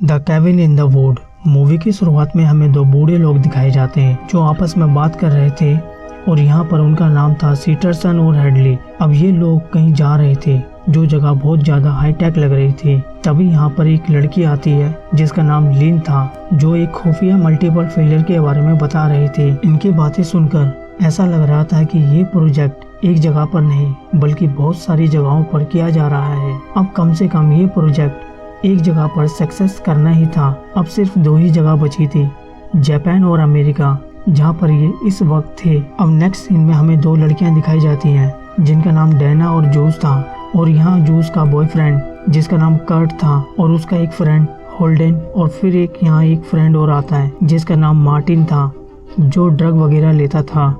The Kevin in the wood movie की शुरुआत में हमें दो बूढ़े लोग दिखाए जाते हैं जो आपस में बात कर रहे थे और यहाँ पर उनका नाम था सीटरसन और हेडली। अब ये लोग कहीं जा रहे थे जो जगह बहुत ज्यादा हाईटेक लग रही थी। तभी यहाँ पर एक लड़की आती है जिसका नाम लिन था, जो एक खुफिया मल्टीपल फेलियर के बारे में बता रही थी। इनकी बातें सुनकर ऐसा लग रहा था कि ये प्रोजेक्ट एक जगह पर नहीं बल्कि बहुत सारी जगहों पर किया जा रहा है। अब कम से कम ये प्रोजेक्ट एक जगह पर सक्सेस करना ही था। अब सिर्फ दो ही जगह बची थी, जापान और अमेरिका, जहाँ पर ये इस वक्त थे। अब नेक्स्ट सीन में हमें दो लड़कियां दिखाई जाती हैं जिनका नाम डैना और जूस था, और यहाँ जूस का बॉयफ्रेंड जिसका नाम कर्ट था और उसका एक फ्रेंड होल्डन, और फिर यहाँ एक फ्रेंड और आता है जिसका नाम मार्टिन था जो ड्रग वगैरह लेता था।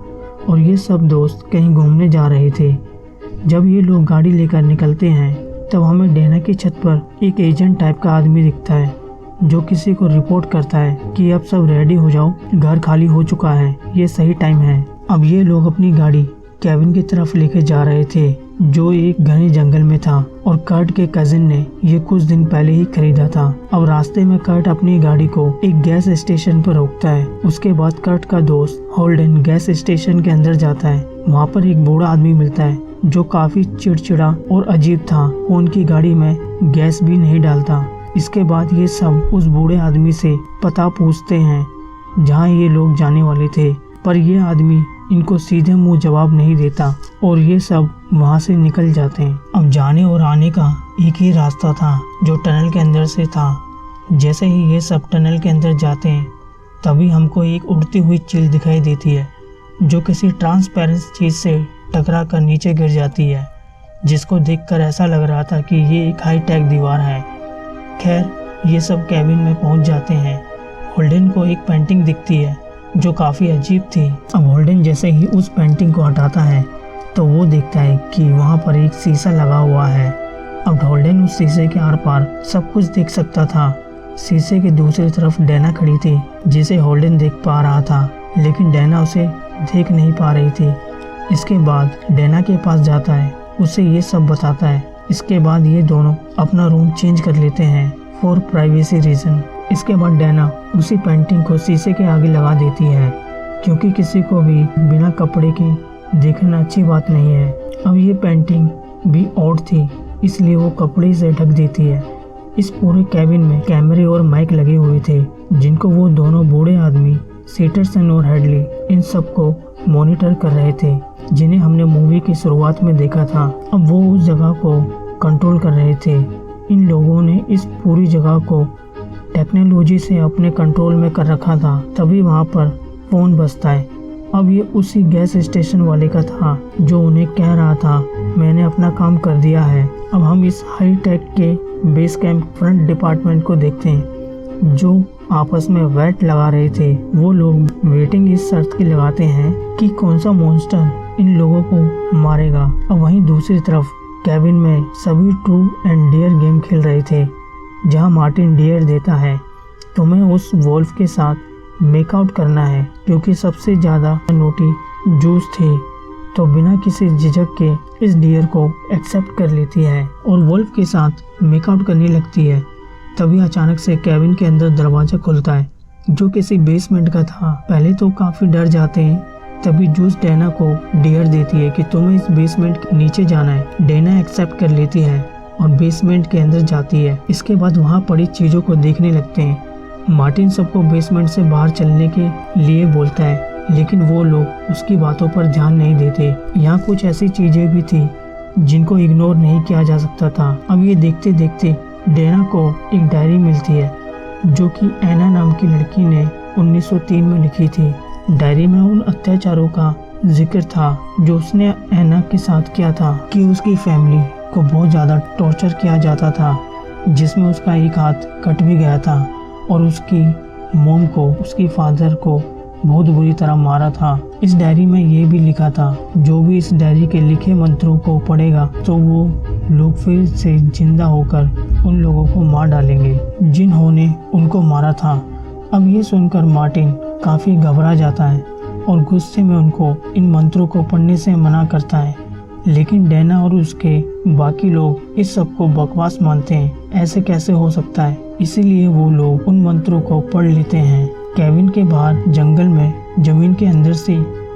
और ये सब दोस्त कहीं घूमने जा रहे थे। जब ये लोग गाड़ी लेकर निकलते हैं तब हमें डैना की छत पर एक एजेंट टाइप का आदमी दिखता है जो किसी को रिपोर्ट करता है कि अब सब रेडी हो जाओ, घर खाली हो चुका है, ये सही टाइम है। अब ये लोग अपनी गाड़ी केविन की तरफ लेके जा रहे थे जो एक घने जंगल में था, और कर्ट के कजिन ने ये कुछ दिन पहले ही खरीदा था। अब रास्ते में कर्ट अपनी गाड़ी को एक गैस स्टेशन पर रोकता है। उसके बाद कर्ट का दोस्त होल्डन गैस स्टेशन के अंदर जाता है। वहाँ पर एक बूढ़ा आदमी मिलता है जो काफी चिड़चिड़ा और अजीब था। वो उनकी गाड़ी में गैस भी नहीं डालता। इसके बाद ये सब उस बूढ़े आदमी से पता पूछते हैं जहाँ ये लोग जाने वाले थे, पर ये आदमी इनको सीधे मुंह जवाब नहीं देता और ये सब वहाँ से निकल जाते हैं। अब जाने और आने का एक ही रास्ता था जो टनल के अंदर से था। जैसे ही ये सब टनल के अंदर जाते हैं तभी हमको एक उड़ती हुई चील दिखाई देती है जो किसी ट्रांसपेरेंट चीज से टकरा कर नीचे गिर जाती है, जिसको देखकर ऐसा लग रहा था कि ये एक हाई टेक दीवार है। खैर ये सब केबिन में पहुंच जाते हैं। होल्डन को एक पेंटिंग दिखती है जो काफ़ी अजीब थी। अब होल्डन जैसे ही उस पेंटिंग को हटाता है तो वो देखता है कि वहाँ पर एक शीशा लगा हुआ है। अब होल्डन उस शीशे के आर पार सब कुछ देख सकता था। शीशे के दूसरी तरफ डैना खड़ी थी जिसे होल्डन देख पा रहा था, लेकिन डैना उसे देख नहीं पा रही थी। इसके बाद डैना के पास जाता है, उसे ये सब बताता है। इसके बाद ये दोनों अपना रूम चेंज कर लेते हैं फॉर प्राइवेसी रीजन। इसके बाद डैना उसी पेंटिंग को शीशे के आगे लगा देती है क्योंकि किसी को भी बिना कपड़े के देखना अच्छी बात नहीं है। अब ये पेंटिंग भी ऑड थी इसलिए वो कपड़े से ढक देती है। इस पूरे कैबिन में कैमरे और माइक लगे हुए थे जिनको वो दोनों बूढ़े आदमी सीटरसन और हेडली इन सबको मॉनिटर कर रहे थे जिन्हें हमने मूवी की शुरुआत में देखा था। अब वो उस जगह को कंट्रोल कर रहे थे। इन लोगों ने इस पूरी जगह को टेक्नोलॉजी से अपने कंट्रोल में कर रखा था। तभी वहाँ पर फोन बजता है। अब ये उसी गैस स्टेशन वाले का था जो उन्हें कह रहा था मैंने अपना काम कर दिया है। अब हम इस हाई टेक के बेस कैंप फ्रंट डिपार्टमेंट को देखते हैं जो आपस में वेट लगा रहे थे। वो लोग वेटिंग इस शर्त की लगाते हैं कि कौन सा मॉन्स्टर इन लोगों को मारेगा। अब वहीं दूसरी तरफ कैबिन में सभी ट्रू एंड डेयर गेम खेल रहे थे जहां मार्टिन डेयर देता है तुम्हें उस वोल्फ के साथ मेकआउट करना है क्योंकि सबसे ज़्यादा नोटी जूस थी। तो बिना किसी झिझक के इस डियर को एक्सेप्ट कर लेती है और वोल्फ के साथ मेकआउट करने लगती है। तभी अचानक से कैबिन के अंदर दरवाजा खुलता है जो किसी बेसमेंट का था। पहले तो काफ़ी डर जाते हैं। तभी जूस डैना को डेयर देती है कि तुम्हें इस बेसमेंट के नीचे जाना है। डैना एक्सेप्ट कर लेती है और बेसमेंट के अंदर जाती है। इसके बाद वहाँ पड़ी चीज़ों को देखने लगते हैं। मार्टिन सबको बेसमेंट से बाहर चलने के लिए बोलता है लेकिन वो लोग उसकी बातों पर ध्यान नहीं देते। यहाँ कुछ ऐसी चीज़ें भी थी जिनको इग्नोर नहीं किया जा सकता था। अब ये देखते देखते डैना को एक डायरी मिलती है जो कि एना नाम की लड़की ने 1903 में लिखी थी। डायरी में उन अत्याचारों का जिक्र था जो उसने एना के साथ किया था कि उसकी फैमिली को बहुत ज़्यादा टॉर्चर किया जाता था जिसमें उसका एक हाथ कट भी गया था और उसकी मॉम को, उसकी फादर को बहुत बुरी तरह मारा था। इस डायरी में ये भी लिखा था जो भी इस डायरी के लिखे मंत्रों को पढ़ेगा तो वो लोग फिर से जिंदा होकर उन लोगों को मार डालेंगे जिन्होंने उनको मारा था। अब ये सुनकर मार्टिन काफ़ी घबरा जाता है और गुस्से में उनको इन मंत्रों को पढ़ने से मना करता है, लेकिन डैना और उसके बाकी लोग इस सब को बकवास मानते हैं। ऐसे कैसे हो सकता है, इसीलिए वो लोग उन मंत्रों को पढ़ लेते हैं। केविन के बाहर जंगल में जमीन के अंदर से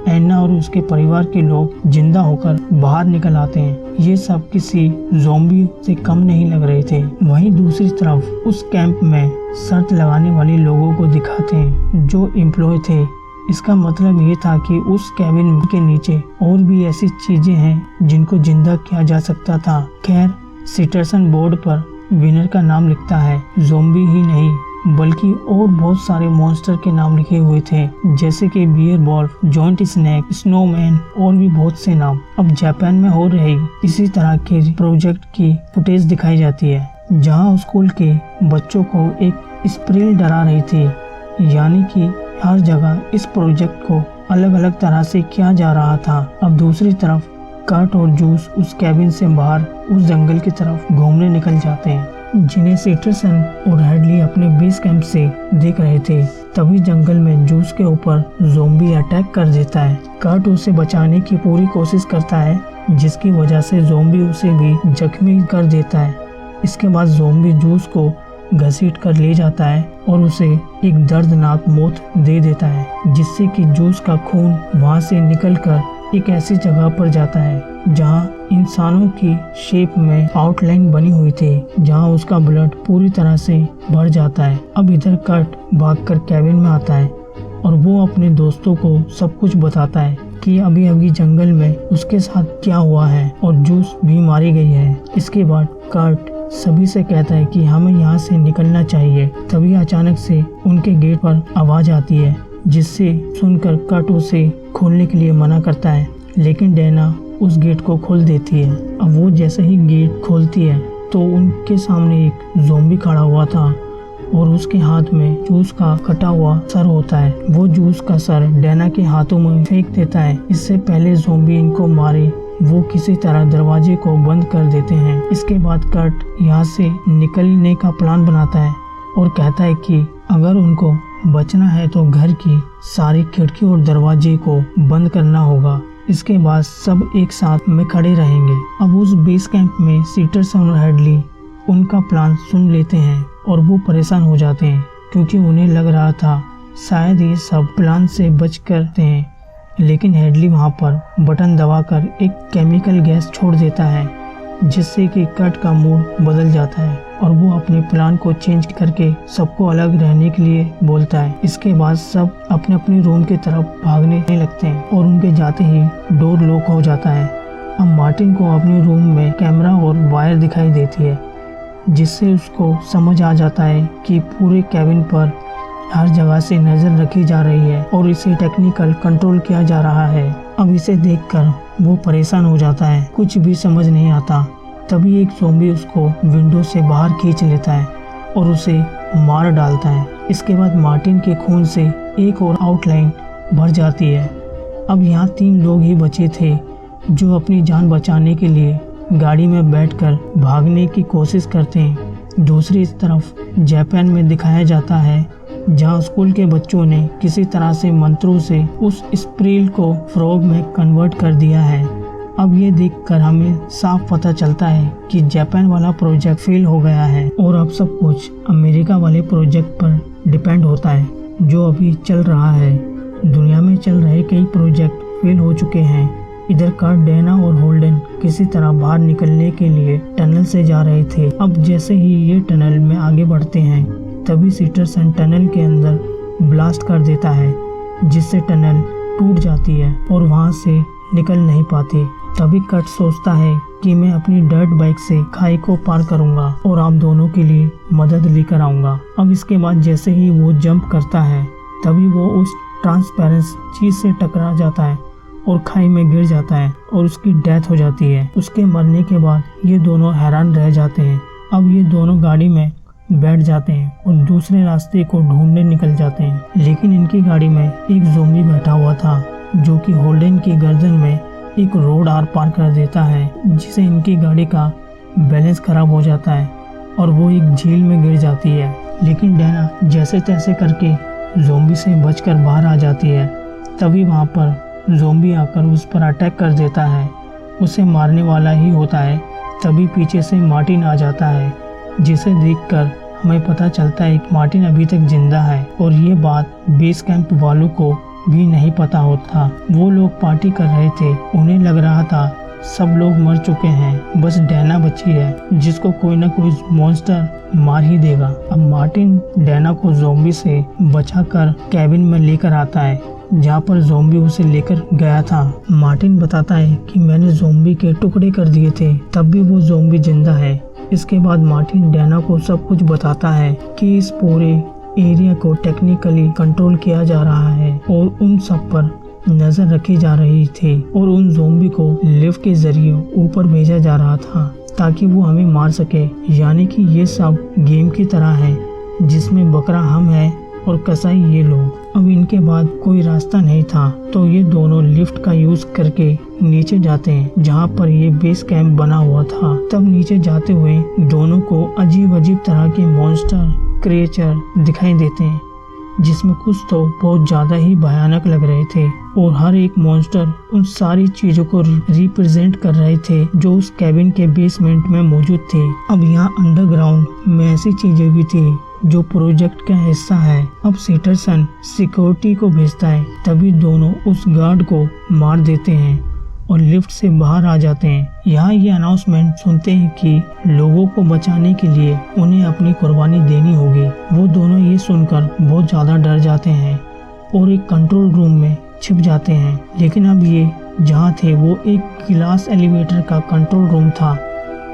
एन्ना और उसके परिवार के लोग जिंदा होकर बाहर निकल आते हैं। ये सब किसी ज़ॉम्बी से कम नहीं लग रहे थे। वहीं दूसरी तरफ उस कैंप में शर्त लगाने वाले लोगों को दिखाते हैं जो एम्प्लॉय थे। इसका मतलब ये था कि उस केबिन के नीचे और भी ऐसी चीजें हैं जिनको जिंदा किया जा सकता था। खैर, सीटरसन बोर्ड पर विनर का नाम लिखता है। ज़ॉम्बी ही नहीं बल्कि और बहुत सारे मॉन्स्टर के नाम लिखे हुए थे, जैसे कि bear wolf, giant snake, snowman और भी बहुत से नाम। अब जापान में हो रही इसी तरह के प्रोजेक्ट की फुटेज दिखाई जाती है, जहां स्कूल के बच्चों को एक स्प्रिल डरा रही थी। यानी कि हर जगह इस प्रोजेक्ट को अलग अलग तरह से किया जा रहा था। अब दूसरी तरफ कर्ट और जूस उस कैबिन से बाहर उस जंगल की तरफ घूमने निकल जाते हैं, जिन्हें सीटरसन और हेडली अपने बेस कैंप से देख रहे थे। तभी जंगल में जूस के ऊपर ज़ॉम्बी अटैक कर देता है। कर्ट उसे बचाने की पूरी कोशिश करता है, जिसकी वजह से ज़ॉम्बी उसे भी जख्मी कर देता है। इसके बाद ज़ॉम्बी जूस को घसीट कर ले जाता है और उसे एक दर्दनाक मौत दे देता है, जिससे कि जूस का खून वहां से निकलकर एक ऐसी जगह पर जाता है जहां इंसानों की शेप में आउटलाइन बनी हुई थी, जहां उसका ब्लड पूरी तरह से भर जाता है। अब इधर कर्ट भागकर कैबिन में आता है और वो अपने दोस्तों को सब कुछ बताता है कि अभी अभी जंगल में उसके साथ क्या हुआ है और जूस भी मारी गई है। इसके बाद कर्ट सभी से कहता है कि हमें यहाँ से निकलना चाहिए। तभी अचानक से उनके गेट पर आवाज आती है, जिससे सुनकर कर्ट उसे खोलने के लिए मना करता है, लेकिन डैना उस गेट को खोल देती है। अब वो जैसे ही गेट खोलती है तो उनके सामने एक ज़ॉम्बी खड़ा हुआ था और उसके हाथ में जूस का कटा हुआ सर होता है। वो जूस का सर डैना के हाथों में फेंक देता है। इससे पहले ज़ॉम्बी इनको मारे वो किसी तरह दरवाजे को बंद कर देते हैं। इसके बाद कर्ट यहाँ से निकलने का प्लान बनाता है और कहता है कि अगर उनको बचना है तो घर की सारी खिड़की और दरवाजे को बंद करना होगा। इसके बाद सब एक साथ में खड़े रहेंगे। अब उस बेस कैंप में सीटरसन और हेडली उनका प्लान सुन लेते हैं और वो परेशान हो जाते हैं, क्योंकि उन्हें लग रहा था शायद ये सब प्लान से बच करते हैं। लेकिन हेडली वहां पर बटन दबाकर एक केमिकल गैस छोड़ देता है, जिससे कि कर्ट का मूड बदल जाता है और वो अपने प्लान को चेंज करके सबको अलग रहने के लिए बोलता है। इसके बाद सब अपने अपने रूम की तरफ भागने लगते हैं और उनके जाते ही डोर लॉक हो जाता है। अब मार्टिन को अपने रूम में कैमरा और वायर दिखाई देती है, जिससे उसको समझ आ जाता है कि पूरे कैबिन पर हर जगह से नजर रखी जा रही है और इसे टेक्निकल कंट्रोल किया जा रहा है। अब इसे देखकर वो परेशान हो जाता है, कुछ भी समझ नहीं आता। तभी एक ज़ॉम्बी उसको विंडो से बाहर खींच लेता है और उसे मार डालता है। इसके बाद मार्टिन के खून से एक और आउटलाइन भर जाती है। अब यहाँ 3 लोग ही बचे थे जो अपनी जान बचाने के लिए गाड़ी में बैठकर भागने की कोशिश करते हैं। दूसरी तरफ जापान में दिखाया जाता है, जहां स्कूल के बच्चों ने किसी तरह से मंत्रों से उस स्प्रिल को फ्रॉग में कन्वर्ट कर दिया है। अब ये देखकर हमें साफ पता चलता है कि जापान वाला प्रोजेक्ट फेल हो गया है और अब सब कुछ अमेरिका वाले प्रोजेक्ट पर डिपेंड होता है, जो अभी चल रहा है। दुनिया में चल रहे कई प्रोजेक्ट फेल हो चुके हैं। इधर कर्ट, डैना और होल्डन किसी तरह बाहर निकलने के लिए टनल से जा रहे थे। अब जैसे ही ये टनल में आगे बढ़ते हैं, तभी सीटरसन टनल के अंदर ब्लास्ट कर देता है, जिससे टनल टूट जाती है और वहां से निकल नहीं पाते। तभी कर्ट सोचता है कि मैं अपनी डर्ट बाइक से खाई को पार करूंगा और आप दोनों के लिए मदद लेकर आऊंगा। अब इसके बाद जैसे ही वो जंप करता है, तभी वो उस ट्रांसपेरेंट चीज से टकरा जाता है और खाई में गिर जाता है और उसकी डेथ हो जाती है। उसके मरने के बाद ये दोनों हैरान रह जाते हैं। अब ये दोनों गाड़ी में बैठ जाते हैं और दूसरे रास्ते को ढूंढने निकल जाते हैं, लेकिन इनकी गाड़ी में एक ज़ॉम्बी बैठा हुआ था, जो कि होल्डन की गर्दन में एक रोड आर पार कर देता है, जिससे इनकी गाड़ी का बैलेंस खराब हो जाता है और वो एक झील में गिर जाती है। लेकिन डैना जैसे तैसे करके ज़ॉम्बी से बचकर बाहर आ जाती है। तभी वहाँ पर ज़ॉम्बी आकर उस पर अटैक कर देता है, उसे मारने वाला ही होता है। तभी पीछे से मार्टिन आ जाता है, जिसे देखकर हमें पता चलता है कि मार्टिन अभी तक जिंदा है और ये बात बेस कैंप वालों को भी नहीं पता होता। वो लोग पार्टी कर रहे थे, उन्हें लग रहा था सब लोग मर चुके हैं, बस डैना बची है जिसको कोई ना कोई मॉन्स्टर मार ही देगा। अब मार्टिन डैना को ज़ॉम्बी से बचाकर कैबिन में लेकर आता है जहाँ पर ज़ॉम्बी उसे लेकर गया था। मार्टिन बताता है कि मैंने ज़ॉम्बी के टुकड़े कर दिए थे, तब भी वो ज़ॉम्बी जिंदा है। इसके बाद मार्टिन डैना को सब कुछ बताता है कि इस पूरे एरिया को टेक्निकली कंट्रोल किया जा रहा है और उन सब पर नजर रखी जा रही थी और उन ज़ॉम्बी को लिफ्ट के जरिए ऊपर भेजा जा रहा था ताकि वो हमें मार सके। यानी कि ये सब गेम की तरह है जिसमें बकरा हम है और कसाई ये लोग। अब इनके बाद कोई रास्ता नहीं था तो ये दोनों लिफ्ट का यूज करके नीचे जाते हैं जहाँ पर ये बेस कैंप बना हुआ था। तब नीचे जाते हुए दोनों को अजीब अजीब तरह के मॉन्स्टर क्रिएचर दिखाई देते हैं जिसमें कुछ तो बहुत ज्यादा ही भयानक लग रहे थे और हर एक मॉन्स्टर उन सारी चीजों को रिप्रेजेंट कर रहे थे जो उस कैबिन के बेसमेंट में मौजूद थे। अब यहाँ अंडरग्राउंड में ऐसी चीजें भी थी जो प्रोजेक्ट का हिस्सा है। अब सीटरसन सिक्योरिटी को भेजता है, तभी दोनों उस गार्ड को मार देते हैं और लिफ्ट से बाहर आ जाते हैं। यहाँ ये अनाउंसमेंट सुनते हैं कि लोगों को बचाने के लिए उन्हें अपनी कुर्बानी देनी होगी। वो दोनों ये सुनकर बहुत ज़्यादा डर जाते हैं और एक कंट्रोल रूम में छिप जाते हैं। लेकिन अब ये जहाँ थे वो एक ग्लास एलिवेटर का कंट्रोल रूम था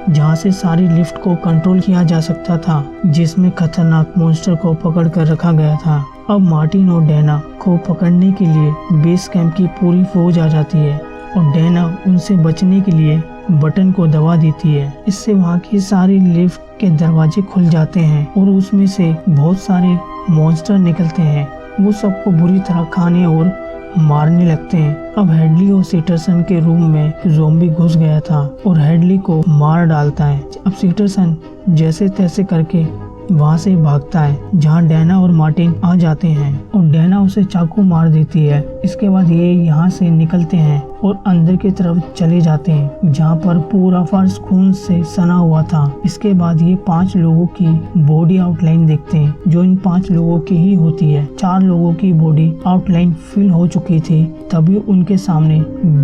जहाँ से सारी लिफ्ट को कंट्रोल किया जा सकता था, जिसमें खतरनाक मॉन्स्टर को पकड़ कर रखा गया था। अब मार्टिन और डैना को पकड़ने के लिए बेस कैंप की पूरी फौज आ जाती है और डैना उनसे बचने के लिए बटन को दबा देती है। इससे वहाँ की सारी लिफ्ट के दरवाजे खुल जाते हैं और उसमें से बहुत सारे मॉन्स्टर निकलते हैं। वो सबको बुरी तरह खाने और मारने लगते हैं। अब हेडली और सीटरसन के रूम में ज़ॉम्बी घुस गया था और हेडली को मार डालता है। अब सीटरसन जैसे तैसे करके वहाँ से भागता है जहाँ डैना और मार्टिन आ जाते हैं और डैना उसे चाकू मार देती है। इसके बाद ये यहाँ से निकलते हैं और अंदर की तरफ चले जाते हैं जहाँ पर पूरा फर्श खून से सना हुआ था। इसके बाद ये 5 लोगों की बॉडी आउटलाइन देखते हैं जो इन 5 लोगों की ही होती है। 4 लोगों की बॉडी आउटलाइन फिल हो चुकी थी। तभी उनके सामने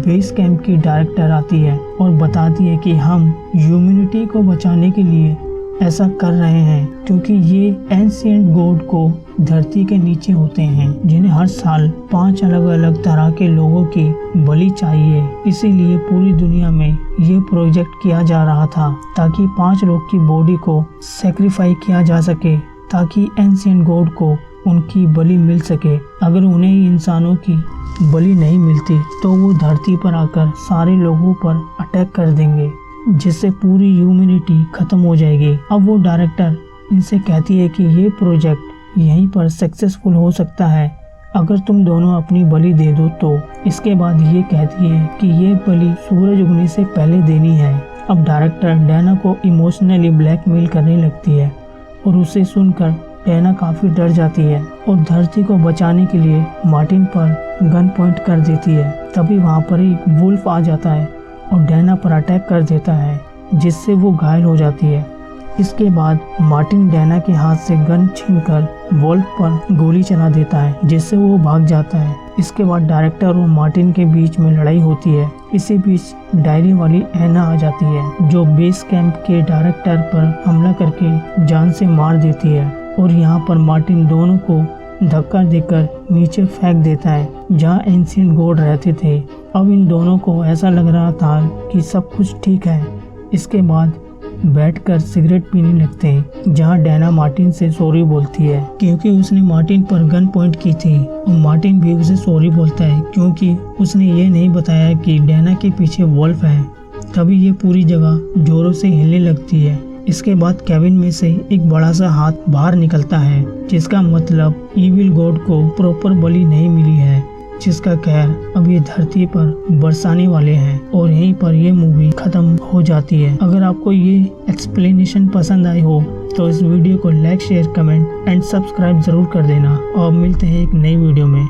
बेस कैंप की डायरेक्टर आती है और बताती है कि हम ह्यूमैनिटी को बचाने के लिए ऐसा कर रहे हैं क्योंकि ये एंशिएंट गॉड को धरती के नीचे होते हैं जिन्हें हर साल 5 अलग अलग तरह के लोगों की बलि चाहिए। इसीलिए पूरी दुनिया में ये प्रोजेक्ट किया जा रहा था ताकि 5 लोग की बॉडी को सैक्रिफाई किया जा सके ताकि एंशिएंट गॉड को उनकी बलि मिल सके। अगर उन्हें इंसानों की बलि नहीं मिलती तो वो धरती पर आकर सारे लोगों पर अटैक कर देंगे जिससे पूरी ह्यूमैनिटी खत्म हो जाएगी। अब वो डायरेक्टर इनसे कहती है कि ये प्रोजेक्ट यहीं पर सक्सेसफुल हो सकता है अगर तुम दोनों अपनी बलि दे दो तो। इसके बाद ये कहती है कि ये बलि सूरज उगने से पहले देनी है। अब डायरेक्टर डैना को इमोशनली ब्लैकमेल करने लगती है और उसे सुनकर डैना काफी डर जाती है और धरती को बचाने के लिए मार्टिन पर गन पॉइंट कर देती है। तभी वहाँ पर एक वुल्फ आ जाता है और डैना पर अटैक कर देता है जिससे वो घायल हो जाती है। इसके बाद मार्टिन डैना के हाथ से गन छीनकर वुल्फ पर गोली चला देता है जिससे वो भाग जाता है। इसके बाद डायरेक्टर और मार्टिन के बीच में लड़ाई होती है। इसी बीच डायरी वाली एना आ जाती है जो बेस कैंप के डायरेक्टर पर हमला करके जान से मार देती है और यहाँ पर मार्टिन दोनों को धक्का देकर नीचे फेंक देता है जहाँ एंशिएंट गॉड रहते थे। अब इन दोनों को ऐसा लग रहा था कि सब कुछ ठीक है। इसके बाद बैठकर सिगरेट पीने लगते हैं जहाँ डैना मार्टिन से सॉरी बोलती है क्योंकि उसने मार्टिन पर गन पॉइंट की थी और मार्टिन भी उसे सॉरी बोलता है क्योंकि उसने ये नहीं बताया कि डैना के पीछे वुल्फ है। तभी ये पूरी जगह जोरों से हिलने लगती है। इसके बाद कैबिन में से एक बड़ा सा हाथ बाहर निकलता है जिसका मतलब इविल गॉड को प्रॉपर बलि नहीं मिली है जिसका कहर अब ये धरती पर बरसाने वाले हैं। और यहीं पर ये मूवी खत्म हो जाती है। अगर आपको ये एक्सप्लेनेशन पसंद आई हो तो इस वीडियो को like share comment and subscribe जरूर कर देना और मिलते हैं एक नई वीडियो में।